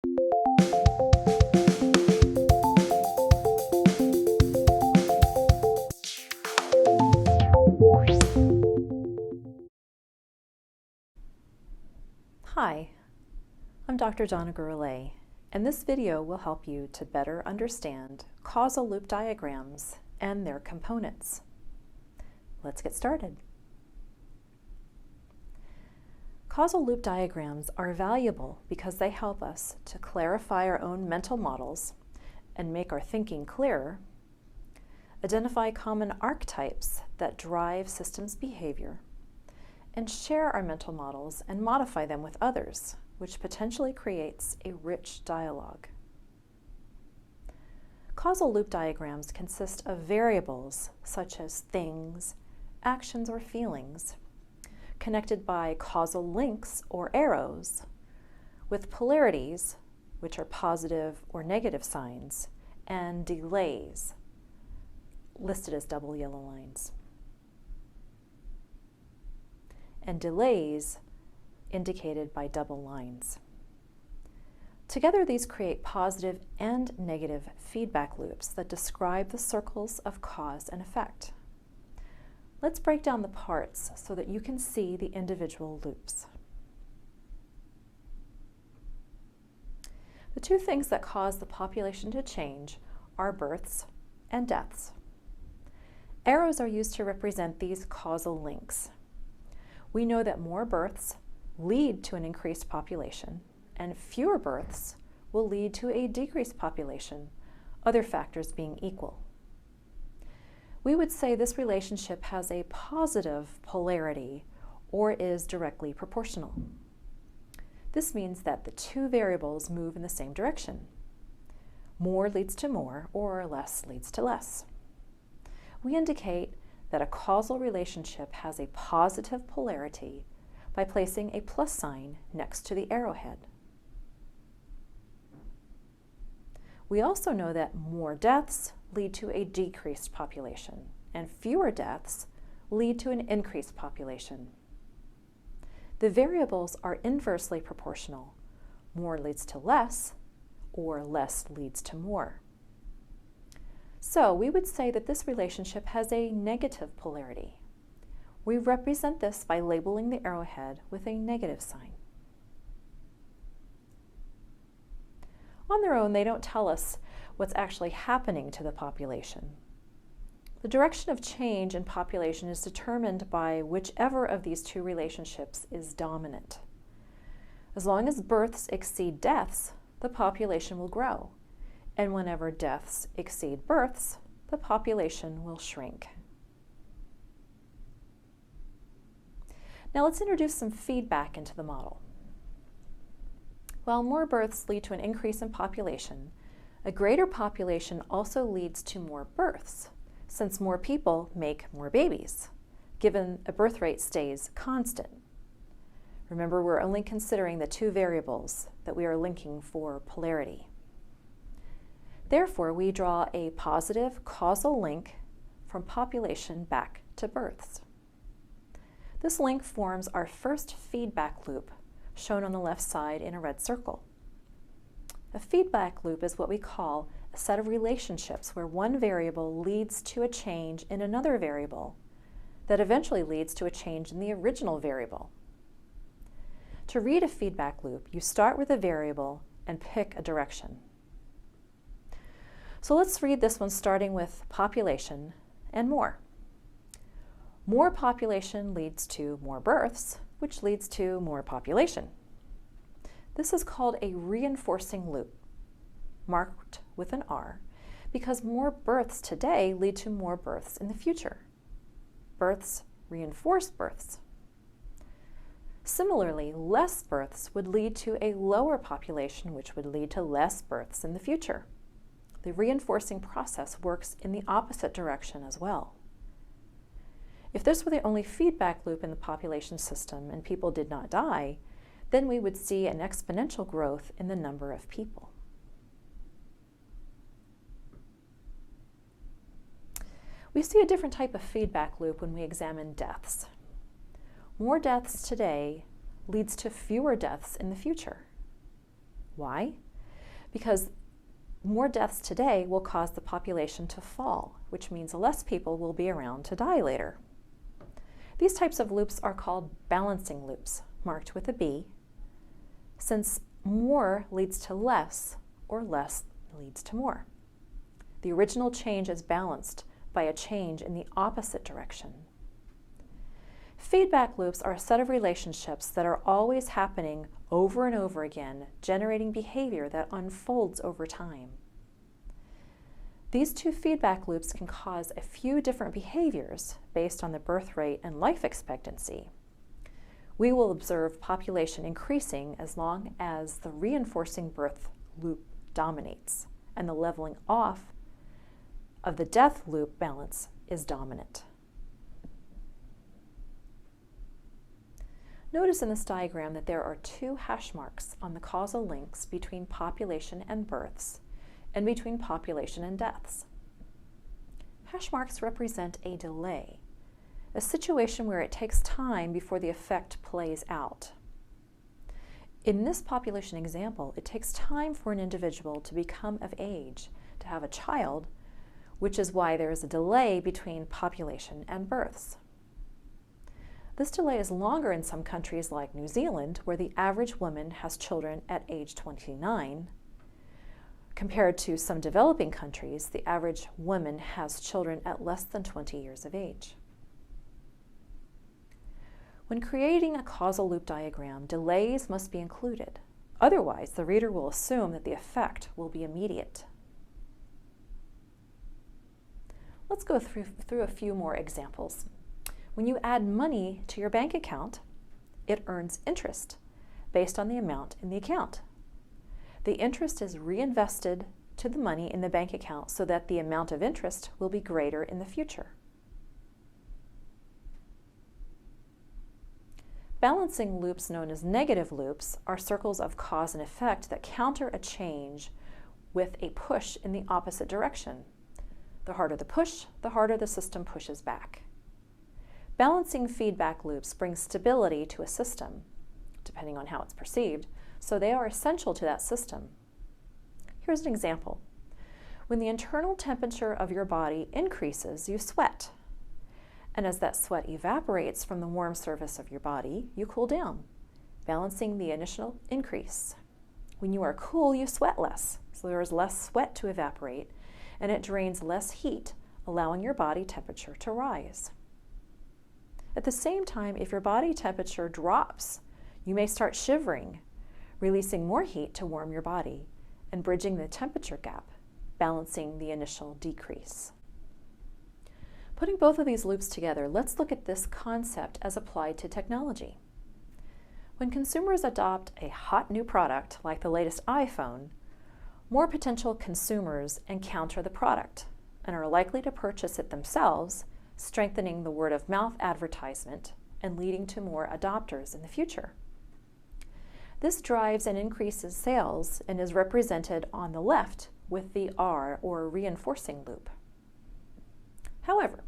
Hi, I'm Dr. Donna Gurley, and this video will help you to better understand causal loop diagrams and their components. Let's get started. Causal loop diagrams are valuable because they help us to clarify our own mental models and make our thinking clearer, identify common archetypes that drive systems behavior, and share our mental models and modify them with others, which potentially creates a rich dialogue. Causal loop diagrams consist of variables such as things, actions, or feelings, connected by causal links or arrows, with polarities, which are positive or negative signs, and delays, listed as double yellow lines. And delays indicated by double lines. Together, these create positive and negative feedback loops that describe the circles of cause and effect. Let's break down the parts so that you can see the individual loops. The two things that cause the population to change are births and deaths. Arrows are used to represent these causal links. We know that more births lead to an increased population, and fewer births will lead to a decreased population, other factors being equal. We would say this relationship has a positive polarity or is directly proportional. This means that the two variables move in the same direction. More leads to more, or less leads to less. We indicate that a causal relationship has a positive polarity by placing a plus sign next to the arrowhead. We also know that more deaths lead to a decreased population, and fewer deaths lead to an increased population. The variables are inversely proportional. More leads to less, or less leads to more. So we would say that this relationship has a negative polarity. We represent this by labeling the arrowhead with a negative sign. On their own, they don't tell us what's actually happening to the population. The direction of change in population is determined by whichever of these two relationships is dominant. As long as births exceed deaths, the population will grow. And whenever deaths exceed births, the population will shrink. Now let's introduce some feedback into the model. While more births lead to an increase in population, a greater population also leads to more births, since more people make more babies, given a birth rate stays constant. Remember, we're only considering the two variables that we are linking for polarity. Therefore, we draw a positive causal link from population back to births. This link forms our first feedback loop, shown on the left side in a red circle. A feedback loop is what we call a set of relationships where one variable leads to a change in another variable that eventually leads to a change in the original variable. To read a feedback loop, you start with a variable and pick a direction. So let's read this one starting with population and more. More population leads to more births, which leads to more population. This is called a reinforcing loop, marked with an R, because more births today lead to more births in the future. Births reinforce births. Similarly, less births would lead to a lower population, which would lead to less births in the future. The reinforcing process works in the opposite direction as well. If this were the only feedback loop in the population system and people did not die, then we would see an exponential growth in the number of people. We see a different type of feedback loop when we examine deaths. More deaths today leads to fewer deaths in the future. Why? because more deaths today will cause the population to fall, which means less people will be around to die later. These types of loops are called balancing loops, marked with a B, since more leads to less or less leads to more. The original change is balanced by a change in the opposite direction. Feedback loops are a set of relationships that are always happening over and over again, generating behavior that unfolds over time. These two feedback loops can cause a few different behaviors based on the birth rate and life expectancy. We will observe population increasing as long as the reinforcing birth loop dominates and the leveling off of the death loop balance is dominant. Notice in this diagram that there are two hash marks on the causal links between population and births and between population and deaths. Hash marks represent a delay, a situation where it takes time before the effect plays out. In this population example, it takes time for an individual to become of age, to have a child, which is why there is a delay between population and births. This delay is longer in some countries like New Zealand, where the average woman has children at age 29. Compared to some developing countries, the average woman has children at less than 20 years of age. When creating a causal loop diagram, delays must be included. Otherwise, the reader will assume that the effect will be immediate. Let's go through a few more examples. When you add money to your bank account, it earns interest based on the amount in the account. The interest is reinvested to the money in the bank account so that the amount of interest will be greater in the future. Balancing loops, known as negative loops, are circles of cause and effect that counter a change with a push in the opposite direction. The harder the push, the harder the system pushes back. Balancing feedback loops bring stability to a system, depending on how it's perceived, so they are essential to that system. Here's an example. When the internal temperature of your body increases, you sweat. And as that sweat evaporates from the warm surface of your body, you cool down, balancing the initial increase. When you are cool, you sweat less, so there is less sweat to evaporate, and it drains less heat, allowing your body temperature to rise. At the same time, if your body temperature drops, you may start shivering, releasing more heat to warm your body and bridging the temperature gap, balancing the initial decrease. Putting both of these loops together, let's look at this concept as applied to technology. When consumers adopt a hot new product like the latest iPhone, more potential consumers encounter the product and are likely to purchase it themselves, strengthening the word-of-mouth advertisement and leading to more adopters in the future. This drives and increases sales and is represented on the left with the R, or reinforcing loop. However,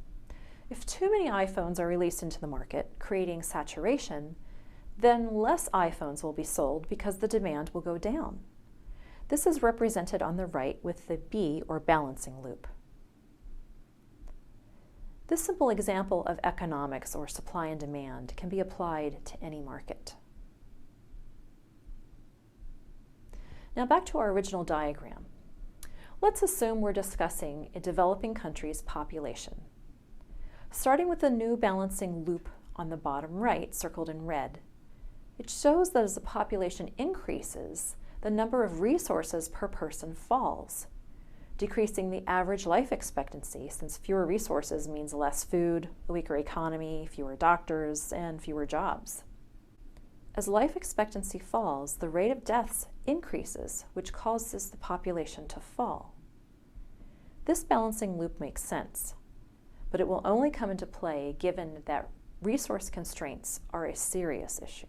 if too many iPhones are released into the market, creating saturation, then less iPhones will be sold because the demand will go down. This is represented on the right with the B, or balancing loop. This simple example of economics, or supply and demand, can be applied to any market. Now back to our original diagram. Let's assume we're discussing a developing country's population. Starting with the new balancing loop on the bottom right, circled in red, it shows that as the population increases, the number of resources per person falls, decreasing the average life expectancy, since fewer resources means less food, a weaker economy, fewer doctors, and fewer jobs. As life expectancy falls, the rate of deaths increases, which causes the population to fall. This balancing loop makes sense, but it will only come into play given that resource constraints are a serious issue.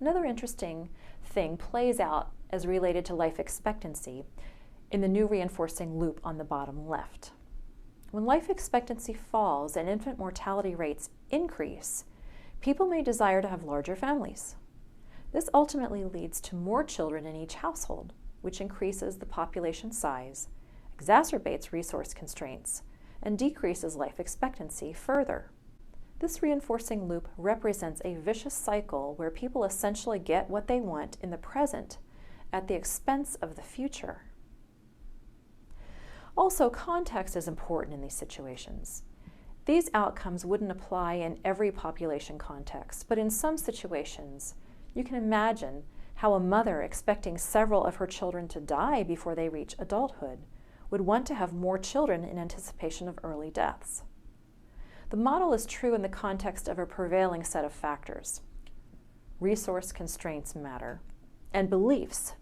Another interesting thing plays out as related to life expectancy in the new reinforcing loop on the bottom left. When life expectancy falls and infant mortality rates increase, people may desire to have larger families. This ultimately leads to more children in each household, which increases the population size, exacerbates resource constraints, and decreases life expectancy further. This reinforcing loop represents a vicious cycle where people essentially get what they want in the present at the expense of the future. Also, context is important in these situations. These outcomes wouldn't apply in every population context, but in some situations, you can imagine how a mother expecting several of her children to die before they reach adulthood would want to have more children in anticipation of early deaths. The model is true in the context of a prevailing set of factors. Resource constraints matter, and beliefs.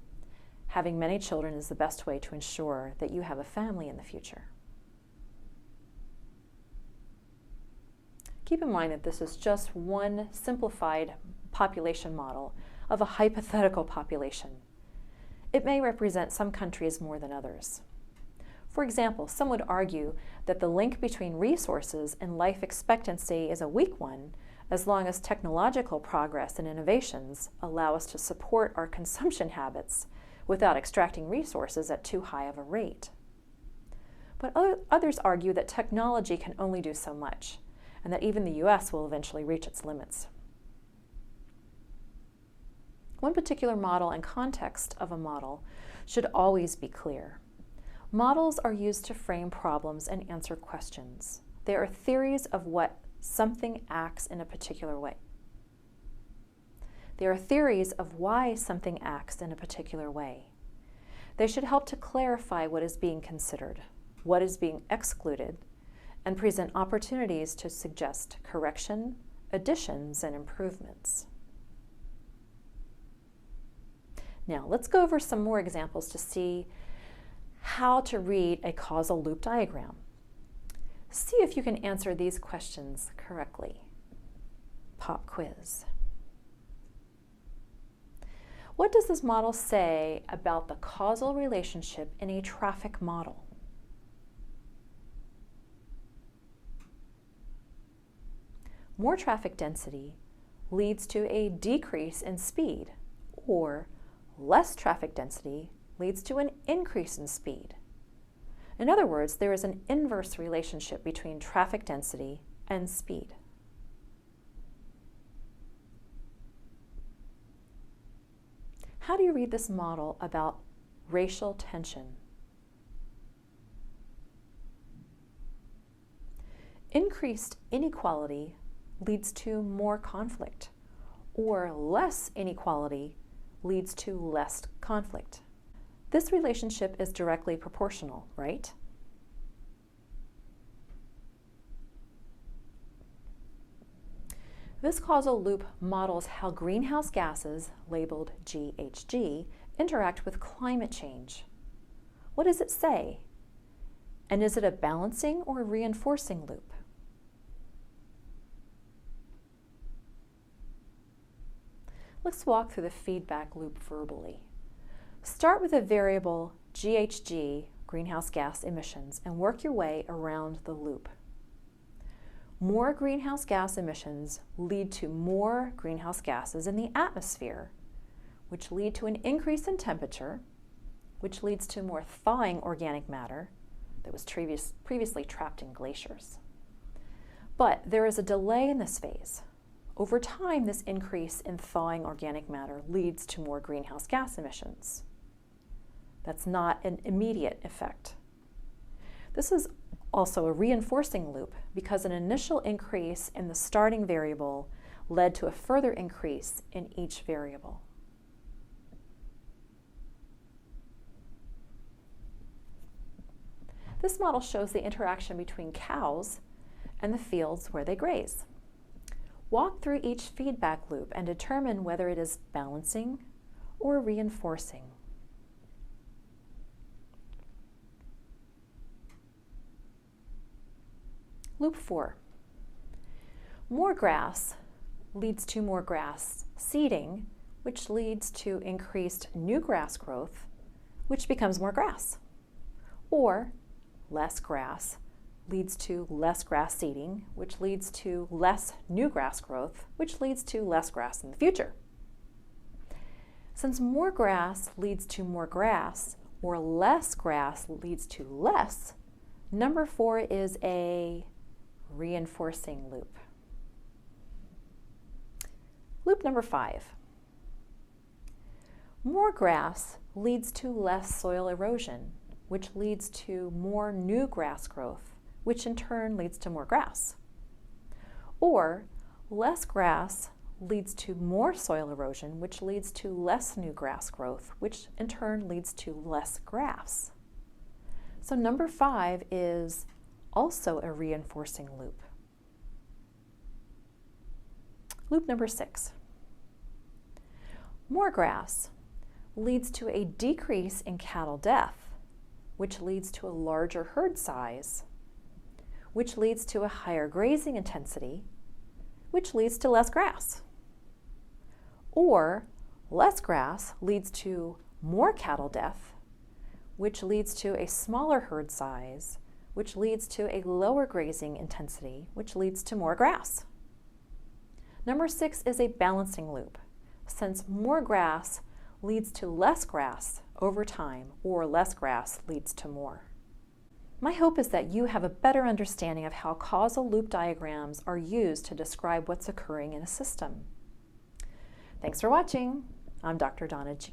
Having many children is the best way to ensure that you have a family in the future. Keep in mind that this is just one simplified population model of a hypothetical population. It may represent some countries more than others. For example, some would argue that the link between resources and life expectancy is a weak one, as long as technological progress and innovations allow us to support our consumption habits without extracting resources at too high of a rate. But others argue that technology can only do so much, and that even the US will eventually reach its limits. One particular model and context of a model should always be clear. Models are used to frame problems and answer questions. They are theories of what something acts in a particular way. They are theories of why something acts in a particular way. They should help to clarify what is being considered, what is being excluded, and present opportunities to suggest correction, additions, and improvements. Now, let's go over some more examples to see how to read a causal loop diagram. See if you can answer these questions correctly. Pop quiz. What does this model say about the causal relationship in a traffic model? More traffic density leads to a decrease in speed, or less traffic density leads to an increase in speed. In other words, there is an inverse relationship between traffic density and speed. How do you read this model about racial tension? Increased inequality leads to more conflict, or less inequality leads to less conflict. This relationship is directly proportional, right? This causal loop models how greenhouse gases, labeled GHG, interact with climate change. What does it say? And is it a balancing or reinforcing loop? Let's walk through the feedback loop verbally. Start with a variable GHG, greenhouse gas emissions, and work your way around the loop. More greenhouse gas emissions lead to more greenhouse gases in the atmosphere, which lead to an increase in temperature, which leads to more thawing organic matter that was previously trapped in glaciers. But there is a delay in this phase. Over time, this increase in thawing organic matter leads to more greenhouse gas emissions. That's not an immediate effect. This is also a reinforcing loop because an initial increase in the starting variable led to a further increase in each variable. This model shows the interaction between cows and the fields where they graze. Walk through each feedback loop and determine whether it is balancing or reinforcing. Loop 4. More grass leads to more grass seeding, which leads to increased new grass growth, which becomes more grass. Or less grass leads to less grass seeding, which leads to less new grass growth, which leads to less grass in the future. Since more grass leads to more grass, or less grass leads to less, number 4 is a reinforcing loop. Loop number 5. More grass leads to less soil erosion, which leads to more new grass growth, which in turn leads to more grass. Or less grass leads to more soil erosion, which leads to less new grass growth, which in turn leads to less grass. So number 5 is also a reinforcing loop. Loop number 6. More grass leads to a decrease in cattle death, which leads to a larger herd size, which leads to a higher grazing intensity, which leads to less grass. Or less grass leads to more cattle death, which leads to a smaller herd size, which leads to a lower grazing intensity, which leads to more grass. Number 6 is a balancing loop, since more grass leads to less grass over time, or less grass leads to more. My hope is that you have a better understanding of how causal loop diagrams are used to describe what's occurring in a system. Thanks for watching. I'm Dr. Donna G.